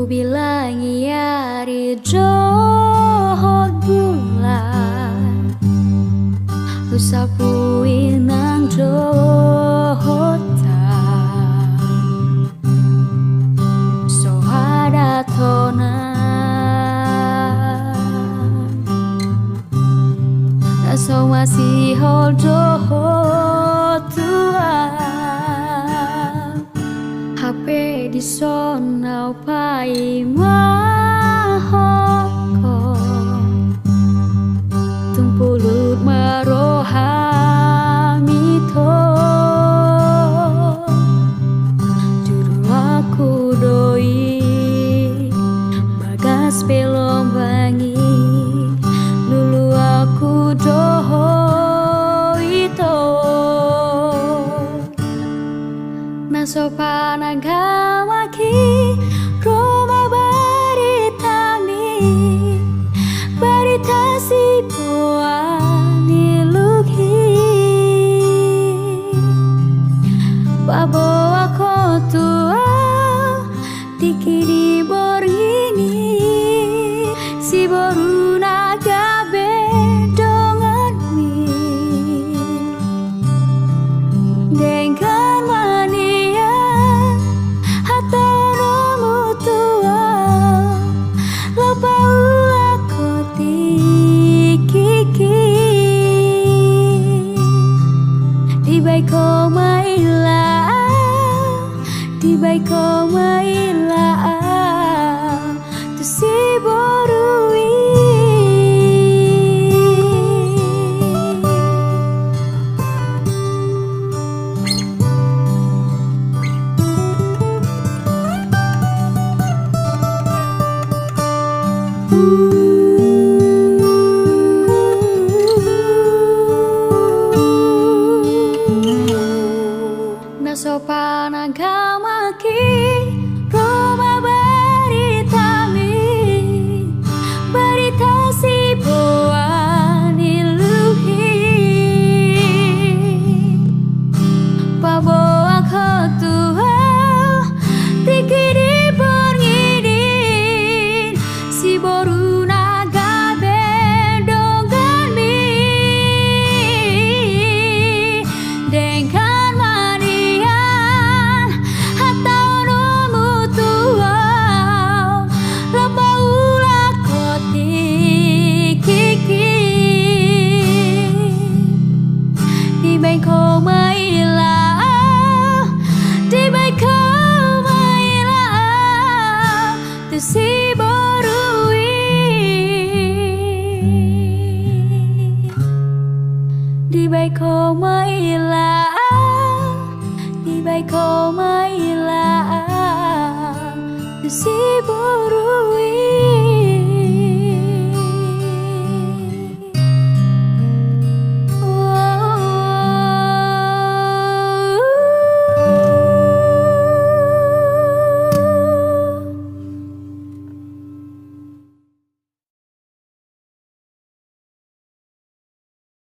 Ku bilang iya di johot bulan Lu sapuin nang johotan So ada tonan So masih hold johot tuan HP di sonau pai mahoko tumpulut marohamito juru aku doi bagas pelom bangi lulu aku doho itu nasopan agamaki Roma baritami barita si poani lukhi babo aku tua tikiri borgini si boru naga bedongan mi dengan mania atau nomu tua lapaula kotiki di baik kau maila di baik kau maila tu si borui Nasopan agamaki Roma baritami barita si poani luhi pabo aku tua tikiri borngidin si boru naga bedongan mi dengan manian atau nomu tua lapaula kotiki di baik kau maila di baik kau maila tu si borui di baik kau maila di baik kau maila tu si borui